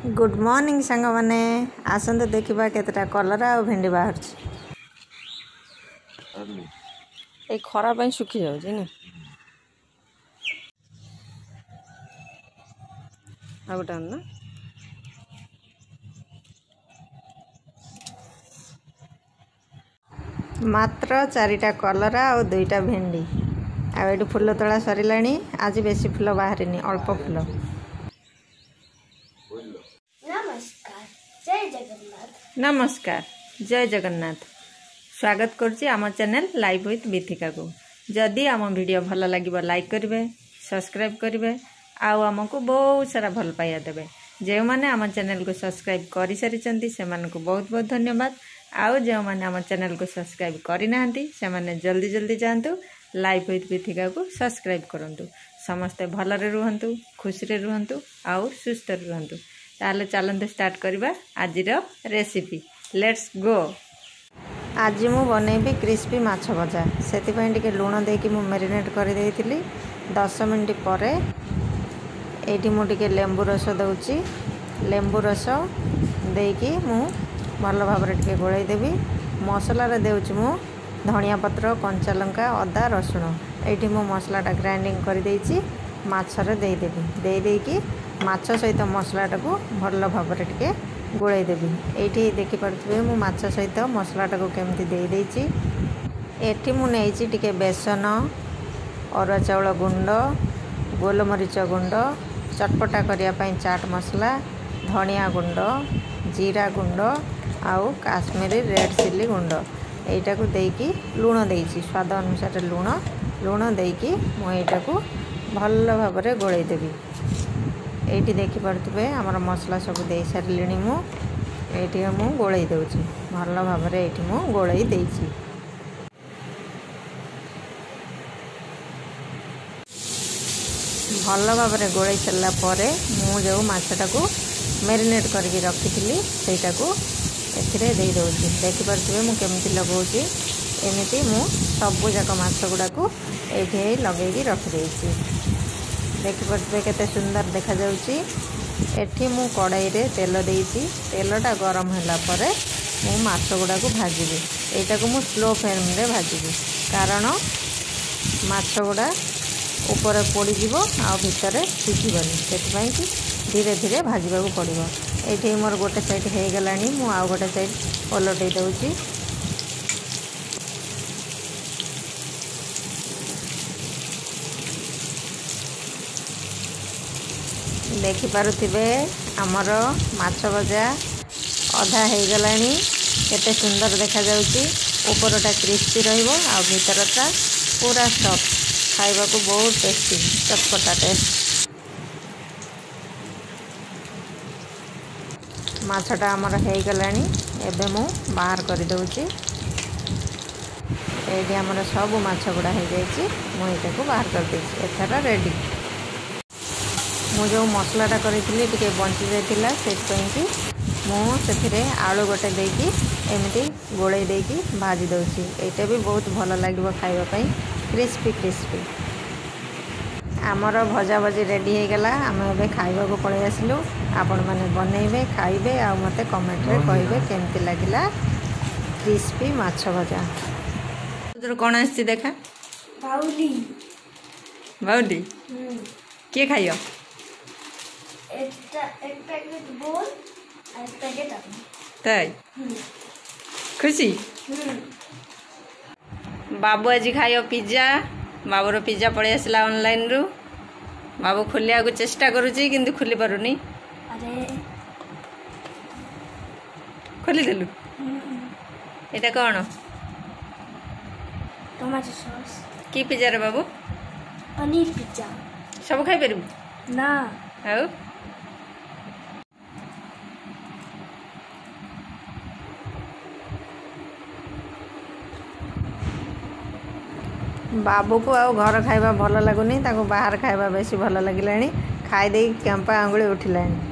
Good morning सांग माने आसंत देखा केतटा कलरा और भेंडी बाहर खरा पाई सुखी जाऊँ ना आ गोटे ना मात्र 4टा कलरा और 2टा भेंडी आठ फुल तोड़ा सरला आज बेसी फुल बाहर अल्प फुल। नमस्कार जय जगन्नाथ स्वागत करुच्ची आम चैनल लाइव विथ बिथिका को। जदि आम वीडियो भल लगे लाइक करेंगे सब्सक्राइब करेंगे आमको बहुत सारा भल पाइया देवे। जो मैंने आम चैनल को सब्सक्राइब कर सारी से बहुत बहुत धन्यवाद। आउ जो मैंने आम चैनल को सब्सक्राइब करना से जल्दी जल्दी जातु लाइव विथ बिथिका को सब्सक्राइब करूँ। समस्ते भलरे रुहंतु खुशी रुहंतु आउ सुस्थ रुहंतु। ताले चलते स्टार्ट करवा आज रेसिपी लेट्स गो। आज मु बनैबी क्रिस्पी माछ भजा से लुण देकी मु मैरिनेट कर देइथिली 10 मिनट पर एठी मु टिके लेंबू रस दउची। लेंबू रस देकी मु भल भाव टिके गोळाई देबी। मसला रे देउची मु धनिया पत्र कंचा लंका अदा रसुण एठी मु मसलाटा ग्राइंडिंग कर देइची माछरे देई देबी। देई देकी माछ सहित मसलाटा को भल भाव टिके गोळाई देबी। एठी देखि पारथबे मु माछ सहित मसलाटा को केमती देई देइची। एठी मु नेइची टिके बेसन अरुआ चाउल गुंड गोलमरीच गुंड चटपटा करिया पई चाट मसला धनिया गुंड जीरा गुंड आउ काश्मीरी रेड चिली गुंड एटा को देकी लुण देइची स्वाद अनुसार लुण देकी मु एटा को भल भाव रे गोळाई देबी। एठी देखि पारथबे हमर मसला सब दे सारलिणी मु एठी मु गोळाई देउची भल भाव रे एठी मु गोळाई देइची। भल भाव रे गोळाई चलला परे मु जो माछटा को मैरिनेट करके रखिथिली सेटा को एथिरे देई दउची। देखि पारथबे मु केमती लगाउची एमिति मु सब जाक माछ गुडा को एठी लगेगी रखि देइची। देखि पारथबे केते सुंदर देखा जाउची। एठी मु कड़ाई रे तेल देइची तेलटा गरम होला परे मु माछ गुडा को भाजिबी। एटा को मु स्लो फ्लेम रे भाजिबी कारण माछ गुडा ऊपर पोड़ी जीवो आ भितर सिझिबनी सेति कि धीरे धीरे भाजिबा को पड़िबो। एठी मोर गोटे साइड हे गलानी मु आ गोटे साइड पलटै दउची। देखि पारुथिबे हमर माछ भजा अधा हे गलानी केते सुंदर देखा जाउची। ऊपरटा क्रिस्पी रहइबो आ भितरटा पूरा सॉफ्ट खाइबा को बहुत टेस्टी चटपटा टेस्ट। माछटा हमर हे गलानी एबे मु बाहर कर दउची। एडी हमर सब माछ गुडा हे जायची मु एटा को बाहर कर देची। एथरा रेडी मु जो मसलाटा करिथिली टिके बंची जाइतिला सेटपई कि मु सेथिरे आलू गोटे देकी एमिति गोळाई देकी भाजी दउची। एटा भी बहुत भल लागिबो खाइबा पई क्रिस्पी क्रिस्पी। आमर भजा भजी रेडी हो गला आम ए खाइबा को पळै आसिलु। आपण माने बनैबे खाइबे आ मते कमेंट रे कहिबे केमति लागिला क्रिस्पी माछ भजा। तोर कोन आछि देखा बाउली बाउली के खाइयो एक पैकेट बोल आ एक पैकेट तै खुशी। बाबू आज खाइयो पिज्जा। बाबूर पिज्जा पड़े आसला ऑनलाइन रु। बाबू खोलिया को चेष्टा करुची किंतु खुली पारुनी। अरे खोली देलु एटा कोन टमाटो सॉस की पिज्जा रे बाबू पनीर पिज्जा सब खाइ परबू ना आउ बाबू को आउ घर खाइबा भल लगुनी ताको बाहर खाइबा बेसी भल लगिलानी। खाई दे कैंपा आंगुली उठिलानी।